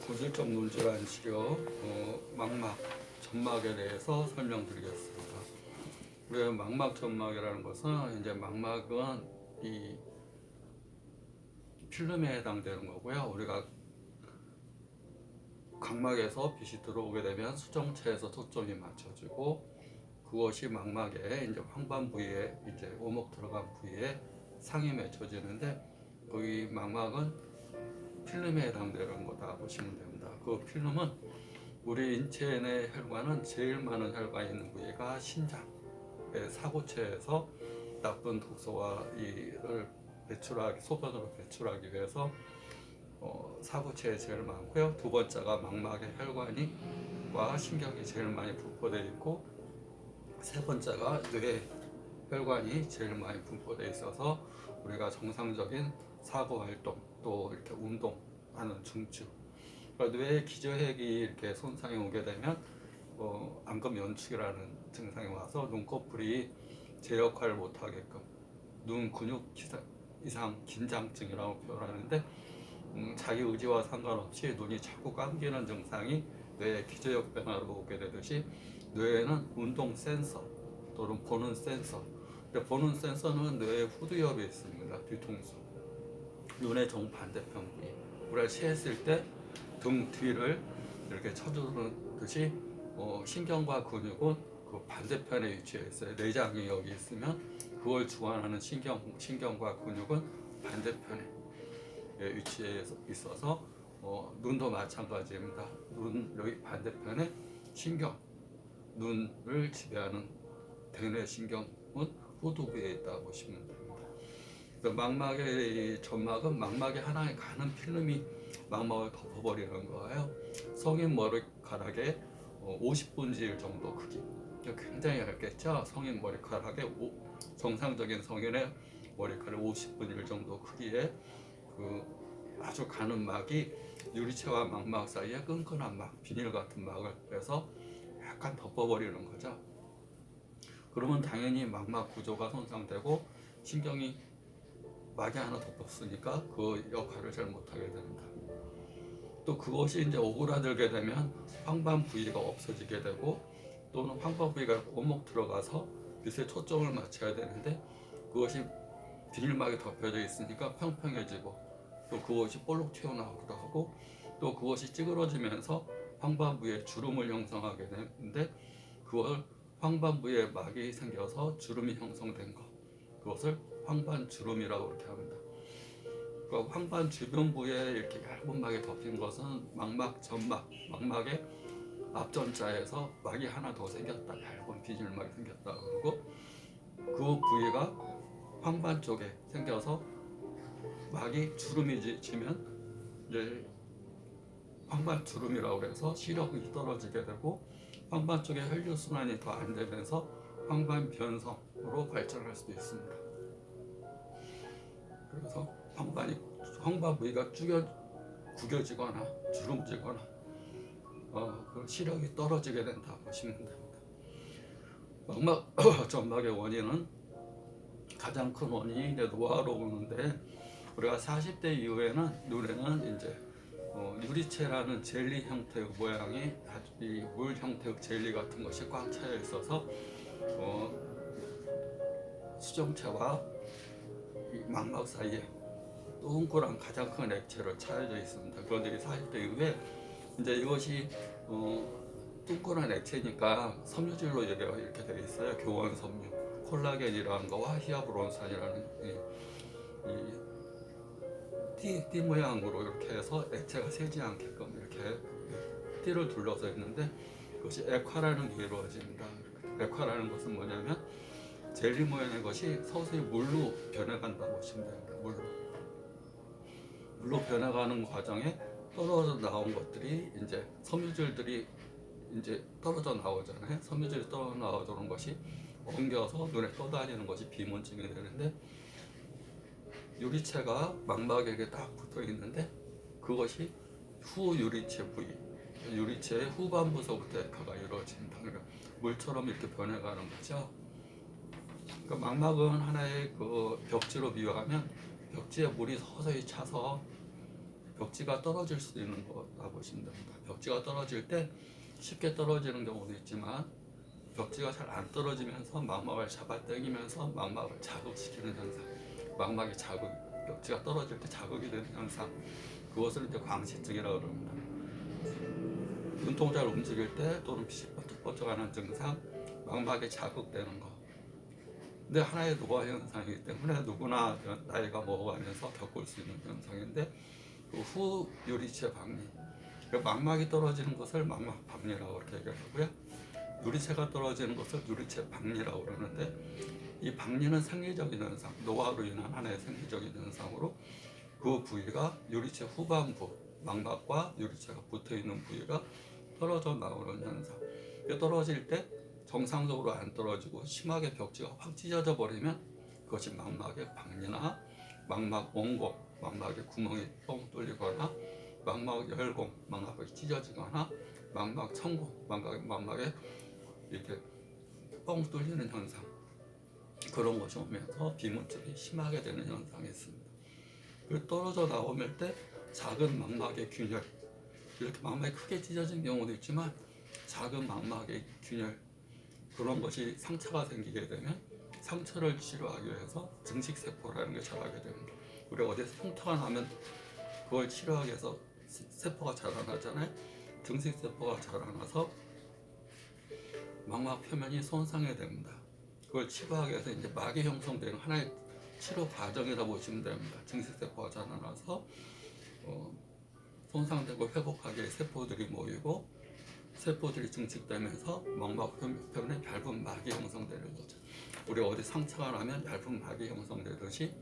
고질적 눈질환 치료 망막 점막에 대해서 설명드리겠습니다. 우리가 망막 점막이라는 것은 이제 망막은 이 필름에 해당되는 거고요. 우리가 각막에서 빛이 들어오게 되면 수정체에서 초점이 맞춰지고 그것이 망막에 이제 황반 부위에 이제 오목 들어간 부위에 상이 맺혀지는데 거기 망막은 필름에 해당되는 거다 보시면 됩니다. 그 필름은 우리 인체 내 혈관은 제일 많은 혈관이 있는 부위가 신장의 사고체에서 나쁜 독소와 이를 배출하기 소변으로 배출하기 위해서 사고체에 제일 많고요. 두 번째가 망막의 혈관이와 신경이 제일 많이 분포되어 있고 세 번째가 뇌 혈관이 제일 많이 분포되어 있어서 우리가 정상적인 사고 활동 또 이렇게 운동하는 중추 그러니까 뇌의 기저핵이 이렇게 손상이 오게 되면 안검 연축이라는 증상이 와서 눈꺼풀이 제 역할을 못하게끔 눈 근육 이상 긴장증이라고 표현하는데 자기 의지와 상관없이 눈이 자꾸 감기는 증상이 뇌의 기저역 변화로 오게 되듯이 뇌에는 운동 센서 또는 보는 센서 보는 센서는 뇌의 후두엽에 있습니다. 뒤통수 눈의 정반대편 부위 우리가 체했을 때 등 뒤를 이렇게 쳐주듯이 신경과 근육은 그 반대편에 위치해 있어요. 내장이 여기 있으면 그걸 주관하는 신경과 근육은 반대편에 위치해 있어서 눈도 마찬가지입니다. 눈 여기 반대편에 신경 눈을 지배하는 대뇌 신경은 후두부에 있다고 보시면 됩니다. 망막의 점막은 망막에 하나에 가는 필름이 망막을 덮어버리는 거예요. 성인 머리카락의 50분의 1 정도 크기. 굉장히 얇겠죠. 성인 머리카락의 정상적인 성인의 머리카락 50분의 1 정도 크기의 그 아주 가는 막이 유리체와 망막 사이에 끈끈한 막, 비닐 같은 막을 해서 약간 덮어버리는 거죠. 그러면 당연히 망막 구조가 손상되고 신경이 막이 하나 덮었으니까 그 역할을 잘 못하게 됩니다. 또 그것이 이제 오그라들게 되면 황반 부위가 없어지게 되고 또는 황반 부위가 오목 들어가서 빛에 초점을 맞춰야 되는데 그것이 비닐막이 덮여져 있으니까 평평해지고 또 그것이 볼록 튀어나오기도 하고 또 그것이 찌그러지면서 황반 부위에 주름을 형성하게 되는데 그걸 황반 부위에 막이 생겨서 주름이 형성된 것 그것을 황반 주름이라고 이렇게 합니다. 그러니까 황반 주변부에 이렇게 얇은 막이 덮인 것은 망막 점막, 망막의 앞전자에서 막이 하나 더 생겼다, 얇은 비닐막이 생겼다 그러고 그 부위가 황반 쪽에 생겨서 막이 주름이 지면 이제 황반 주름이라고 해서 시력이 떨어지게 되고 황반 쪽에 혈류 순환이 더 안 되면서 황반 변성으로 발전할 수도 있습니다. 그래서 황반 부위가 구겨지거나 주름지거나 그 시력이 떨어지게 된다 보시면 됩니다. 망막 점막의 원인은 가장 큰 원인이 이제 노화로 오는데 우리가 40대 이후에는 눈에는 이제 유리체라는 젤리 형태의 모양이 이 물 형태의 젤리 같은 것이 꽉 차여 있어서 수정체와 이 망막 사이에 둥그란 가장 큰 액체를 차여져 있습니다. 그런데 40대 이후에 이제 이것이 둥그란 액체니까 섬유질로 이렇게 되어 있어요. 교원 섬유, 콜라겐이라는 거와 히아루론산이라는 띠 모양으로 이렇게 해서 액체가 새지 않게끔 이렇게 띠를 둘러서 있는데 그것이 액화라는 게 이루어집니다. 액화라는 것은 뭐냐면 젤리 모양의 것이 서서히 물로 변해간다고 보시면 됩니다. 물로 변해가는 과정에 떨어져 나온 것들이 이제 섬유질들이 이제 떨어져 나오잖아요. 섬유질이 떨어져 나오는 것이 엉겨서 눈에 떠다니는 것이 비문증이 되는데 유리체가 망막에게 딱 붙어 있는데 그것이 후유리체 부위, 유리체의 후반부서부터 액화가 이루어집니다. 그러니까 물처럼 이렇게 변해가는 거죠. 그러니까 망막은 하나의 그 벽지로 비유하면 벽지에 물이 서서히 차서 벽지가 떨어질 수도 있는 거라 보시면 됩니다. 벽지가 떨어질 때 쉽게 떨어지는 경우도 있지만 벽지가 잘 안 떨어지면서 망막을 잡아당기면서 망막을 자극시키는 현상, 망막이 자극, 벽지가 떨어질 때 자극이 되는 현상, 그것을 이제 광시증이라고 그럽니다. 눈동자를 움직일 때 또는 빛이 번쩍번쩍하는 증상, 망막이 자극되는 거. 근데 하나의 노화 현상이기 때문에 누구나 나이가 먹어가면서 겪을 수 있는 현상인데, 그 후 유리체 박리, 망막이 떨어지는 것을 망막 박리라고 그렇게 얘기하고요. 유리체가 떨어지는 것을 유리체 박리라고 그러는데, 이 박리는 생리적인 현상, 노화로 인한 하나의 생리적인 현상으로 그 부위가 유리체 후반부, 망막과 유리체가 붙어 있는 부위가 떨어져 나오는 현상. 떨어질 때 정상적으로 안 떨어지고 심하게 벽지가 확 찢어져 버리면 그것이 망막의 박리나 망막 원공, 망막의 구멍이 뻥 뚫리거나 망막 열공, 망막이 찢어지거나 망막 천공, 망막에 이렇게 뻥 뚫리는 현상, 그런 것이 오면서 비문증이 심하게 되는 현상이 있습니다. 그리고 떨어져 나오면 때 작은 망막의 균열, 이렇게 망막이 크게 찢어진 경우도 있지만 작은 망막의 균열, 그런 것이 상처가 생기게 되면 상처를 치료하기 위해서 증식세포라는 게 자라게 됩니다. 우리가 어디서 흉터가 나면 그걸 치료하기 위해서 세포가 자라나잖아요. 증식세포가 자라나서 망막 표면이 손상이 됩니다. 그걸 치료하기 위해서 이제 막이 형성되는 하나의 치료 과정이라 보시면 됩니다. 증식세포가 자라나서 손상되고 회복하기 위해 세포들이 모이고 세포들이 증식되면서 망막 표면에 얇은 막이 형성되는 거죠. 우리 어디 상처가 나면 얇은 막이 형성되듯이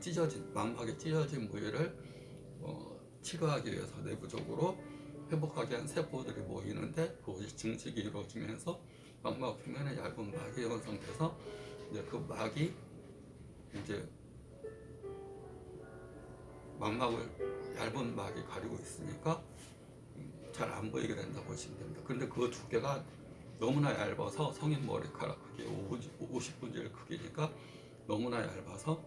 찢어진 망막이 찢어진 부위를 치료하기 위해서 내부적으로 회복하기 위한 세포들이 모이는데 그것이 증식이 이루어지면서 망막 표면에 얇은 막이 형성돼서 이제 그 막이 이제 망막을 얇은 막이 가리고 있으니까 잘 안 보이게 된다고 보시면 됩니다. 근데 그 두께가 너무나 얇아서 성인 머리카락 크기 50분의 1 크기니까 너무나 얇아서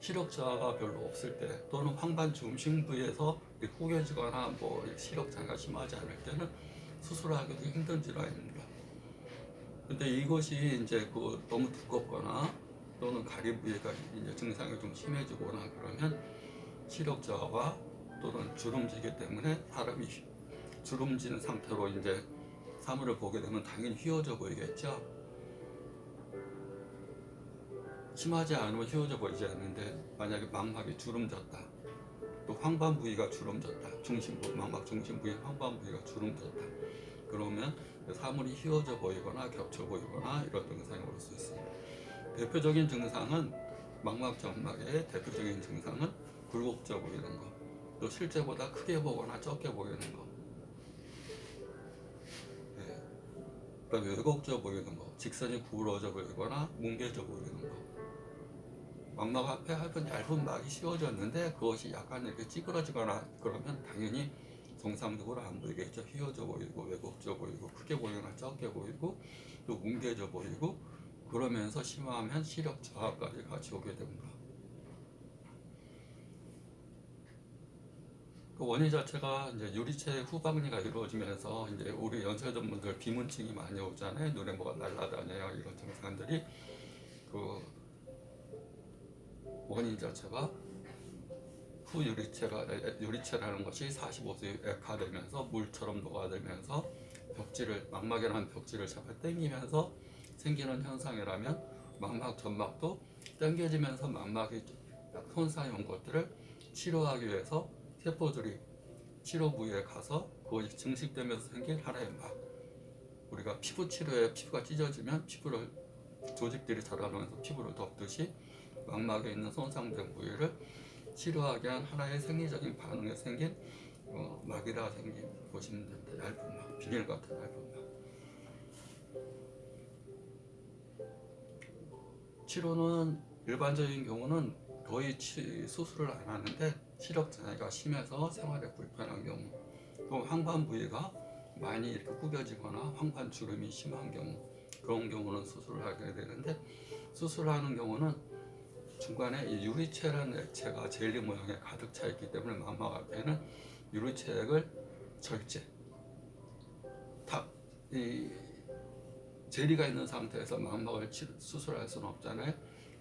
시력장애가 별로 없을 때 또는 황반 중심 부위에서 구겨지거나 뭐 시력장애가 심하지 않을 때는 수술하기도 힘든 질환입니다. 근데 이것이 이제 너무 두껍거나 또는 가리 부위가 이제 증상이 좀 심해지거나 그러면 시력장애와 또는 주름지기 때문에 사람이 주름진 상태로 이제 사물을 보게 되면 당연히 휘어져 보이겠죠. 심하지 않으면 휘어져 보이지 않는데 만약에 망막이 주름졌다, 또 황반 부위가 주름졌다, 중심부, 망막 중심 부위 황반 부위가 주름졌다, 그러면 사물이 휘어져 보이거나 겹쳐 보이거나 이런 증상이 올 수 있습니다. 대표적인 증상은 망막 점막의 대표적인 증상은 굴곡져 보이는 거, 또 실제보다 크게 보거나 적게 보이는 거, 그다음에 왜곡져 보이는 거, 직선이 구부러져 보이거나 뭉개져 보이는 거, 망막 앞에 얇은 막이 씌워졌는데 그것이 약간 이렇게 찌그러지거나 그러면 당연히 정상적으로 안 보이겠죠. 휘어져 보이고 왜곡져 보이고 크게 보이거나 적게 보이고 또 뭉개져 보이고, 그러면서 심하면 시력 저하까지 같이 오게 됩니다. 그 원인 자체가 이제 유리체 후박리가 이루어지면서 이제 우리 연세든 분들 비문증이 많이 오잖아요. 눈에 뭐가 날아다녀요, 이런 증상들이. 그 원인 자체가 유리체라는 것이 45세 액화되면서 물처럼 녹아들면서 망막이라는 벽지를 잡아 당기면서 생기는 현상이라면 망막 점막도 당겨지면서 망막이 손상해 온 것들을 치료하기 위해서 세포들이 치료 부위에 가서 그것이 증식되면서 생긴 하나의 막, 우리가 피부 치료에 피부가 찢어지면 피부를 조직들이 자라면서 피부를 덮듯이 망막에 있는 손상된 부위를 치료하기 위한 하나의 생리적인 반응에 생긴 막이라 생긴 보시면 됩니다. 얇은 막, 비닐 같은 얇은 막. 치료는 일반적인 경우는 거의 수술을 안 하는데 시력 장애가 심해서 생활에 불편한 경우, 또 황반 부위가 많이 이렇게 구겨지거나 황반 주름이 심한 경우, 그런 경우는 수술을 하게 되는데, 수술하는 경우는 중간에 이 유리체라는 액체가 젤리 모양에 가득 차 있기 때문에 망막 앞에는 유리체액을 절제, 이 젤리가 있는 상태에서 망막을 수술할 수는 없잖아요.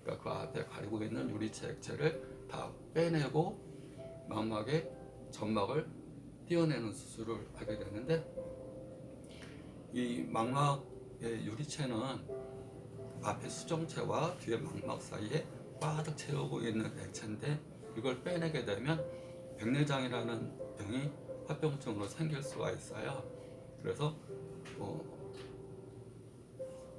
그러니까 그 앞에 가리고 있는 유리체 액체를 다 빼내고 망막의 점막을 떼어내는 수술을 하게 되는데, 이 망막의 유리체는 앞에 수정체와 뒤에 망막 사이에 가득 채우고 있는 액체인데, 이걸 빼내게 되면 백내장이라는 병이 합병증으로 생길 수가 있어요. 그래서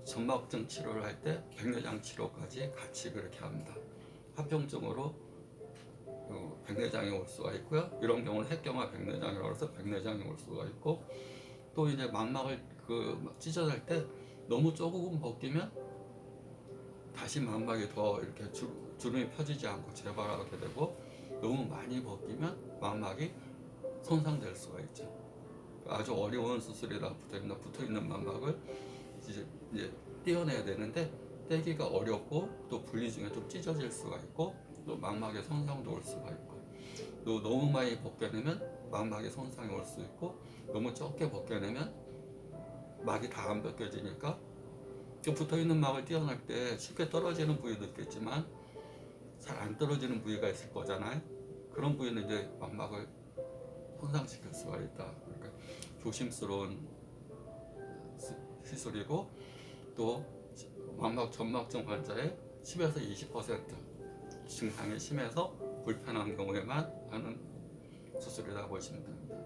점막증 치료를 할 때 백내장 치료까지 같이 그렇게 합니다. 합병증으로 백내장이 올 수가 있고요. 이런 경우는 핵경화 백내장이라고 해서 백내장이 올 수가 있고, 또 이제 망막을 찢어낼 때 너무 조금 벗기면 다시 망막이 더 이렇게 주름이 펴지지 않고 재발하게 되고, 너무 많이 벗기면 망막이 손상될 수가 있죠. 아주 어려운 수술이라 붙어있는 망막을 이제 떼어내야 되는데, 떼기가 어렵고 또 분리 중에 좀 찢어질 수가 있고, 또 망막에 손상도 올 수가 있고, 또 너무 많이 벗겨내면 망막에 손상이 올 수 있고, 너무 적게 벗겨내면 막이 다 안 벗겨지니까 붙어있는 막을 떼어낼 때 쉽게 떨어지는 부위도 있겠지만 잘 안 떨어지는 부위가 있을 거잖아요. 그런 부위는 이제 망막을 손상시킬 수가 있다. 그러니까 조심스러운 시술이고, 또 망막 점막증 환자의 10에서 20% 증상이 심해서 불편한 경우에만 하는 수술이라고 보시면 됩니다.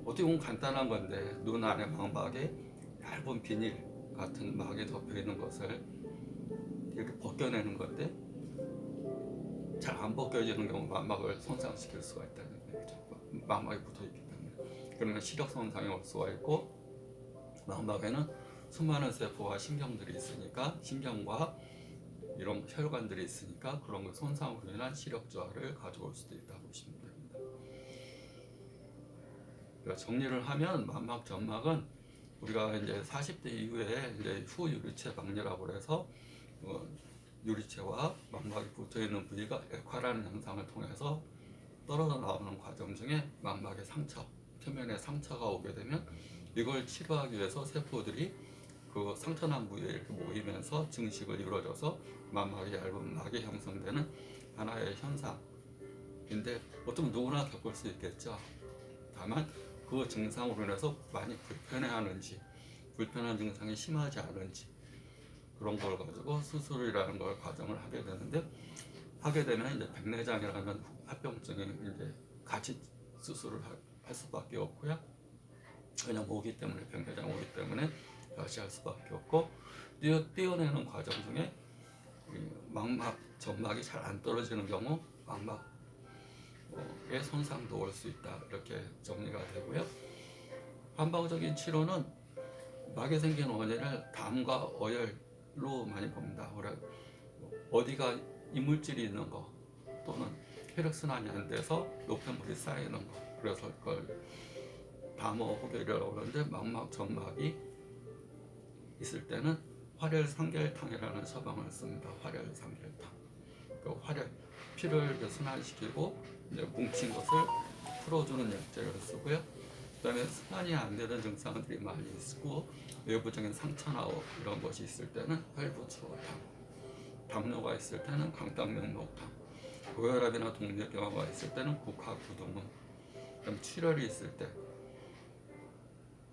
어떻게 보면 간단한 건데, 눈 안에 망막에 얇은 비닐 같은 막이 덮여 있는 것을 이렇게 벗겨내는 건데, 잘 안 벗겨지는 경우 망막을 손상시킬 수가 있다는 얘기죠. 망막이 붙어 있기 때문에. 그러면 시력 손상이 올 수가 있고, 망막에는 수많은 세포와 신경들이 있으니까, 신경과 이런 혈관들이 있으니까 그런 거 손상으로 인한 시력 저하를 가져올 수도 있다고 보시면 됩니다. 그러니까 정리를 하면 망막 점막은 우리가 이제 40대 이후에 이제 후유리체 박리라고 해서 유리체와 망막이 붙어 있는 부위가 액화라는 현상을 통해서 떨어져 나오는 과정 중에 망막의 상처, 표면에 상처가 오게 되면 이걸 치료하기 위해서 세포들이 그 상처난 부위에 이렇게 모이면서 증식을 이루어져서 망막이 얇은 막이 형성되는 하나의 현상인데, 어쩌면 누구나 겪을 수 있겠죠. 다만 그 증상으로 인해서 많이 불편해하는지, 불편한 증상이 심하지 않은지, 그런 걸 가지고 수술이라는 걸 과정을 하게 되는데, 하게 되면 이제 백내장이라는 합병증이 이제 같이 수술을 할 수밖에 없고요. 그냥 오기 때문에, 백내장 오기 때문에 같이 할 수밖에 없고, 떼어내는 과정 중에 망막 점막이 잘 안 떨어지는 경우 망막의 손상도 올 수 있다, 이렇게 정리가 되고요. 한방적인 치료는 막이 생긴 원인을 담과 어혈로 많이 봅니다. 어디가 이물질이 있는 거, 또는 혈액순환이 안 돼서 노폐물이 쌓이는 거, 그래서 그걸 담어호결이라고 하는데, 망막 점막이 있을 때는 활혈상결탕이라는 처방을 씁니다. 활혈상결탕. 그러니까 피를 순환시키고 이제 뭉친 것을 풀어주는 약재를 쓰고요. 그다음에 순환이 안 되는 증상들이 많이 있고, 외부적인 상처나 이런 것이 있을 때는 혈부추어탕, 당뇨가 있을 때는 강당면목탕, 고혈압이나 동맥경화가 있을 때는 국화구동문, 그다음 출혈이 있을 때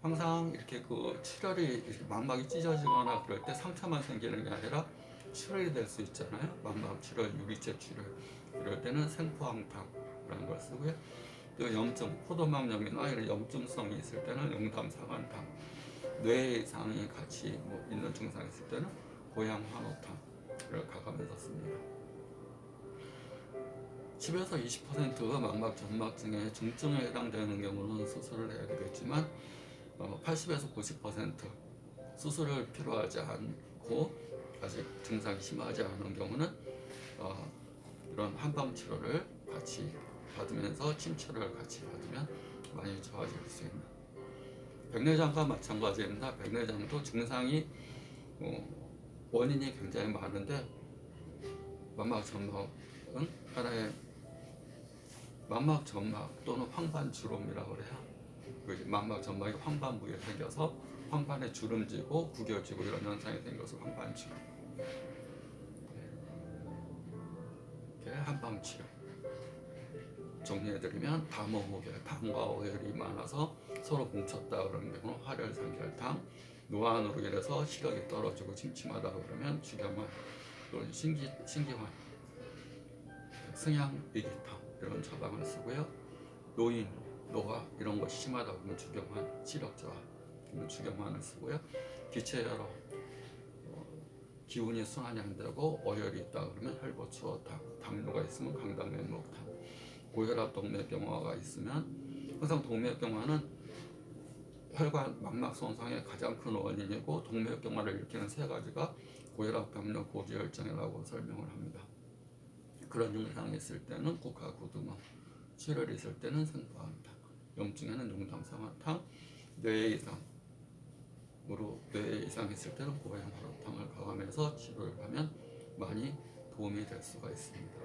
항상 이렇게 출혈이 이렇게 망막이 찢어지거나 그럴 때 상처만 생기는 게 아니라 출혈이 될 수 있잖아요. 망막 출혈, 유리체 출혈, 이럴 때는 생포항탕이라는 걸 쓰고요. 또 염증, 포도막염이나 이런 염증성이 있을 때는 용담사관탕, 뇌 이상이 같이 있는 증상이 있을 때는 고양환호탕을 가가면서 씁니다. 10에서 20%가 망막 점막증의 중증에 해당되는 경우는 수술을 해야 되겠지만, 80에서 90% 수술을 필요하지 않고 아직 증상이 심하지 않은 경우는 이런 한방 치료를 같이 받으면서 침치료를 같이 받으면 많이 좋아질 수 있는, 백내장과 마찬가지입니다. 백내장도 증상이 원인이 굉장히 많은데, 망막점막은 하나의 망막점막 또는 황반주름이라고 그래요. 그 망막점막이 황반 부위에 생겨서 황반에 주름지고 구겨지고 이런 현상이 생겨서 황반주름. 이렇게 한방치료. 정리해드리면 담어오개, 담과 오열이 많아서 서로 뭉쳤다 그러는 경우는 활혈상혈탕, 노안으로 인해서 시력이 떨어지고 침침하다 그러면 주경환, 또는 신기환, 승향위기탕 이런 처방을 쓰고요. 노인, 노화 이런 것이 심하다 그러면 주경환, 시력저하 그러면 주경환을 쓰고요. 기체혈압, 기운이 순환이 안 되고 어혈이 있다 그러면 혈보추어탕, 당뇨가 있으면 강당면목탕, 고혈압 동맥경화가 있으면 항상 동맥경화는 혈관 망막 손상의 가장 큰 원인이고 동맥경화를 일으키는 세 가지가 고혈압, 당뇨, 고지혈증이라고 설명을 합니다. 그런 증상이 있을 때는 국화구두멍, 출혈이 있을 때는 생포암탕, 염증에는 용담상화탕, 뇌 이상 있을 때는 고양화로탕을 가감해서 치료를 하면 많이 도움이 될 수가 있습니다.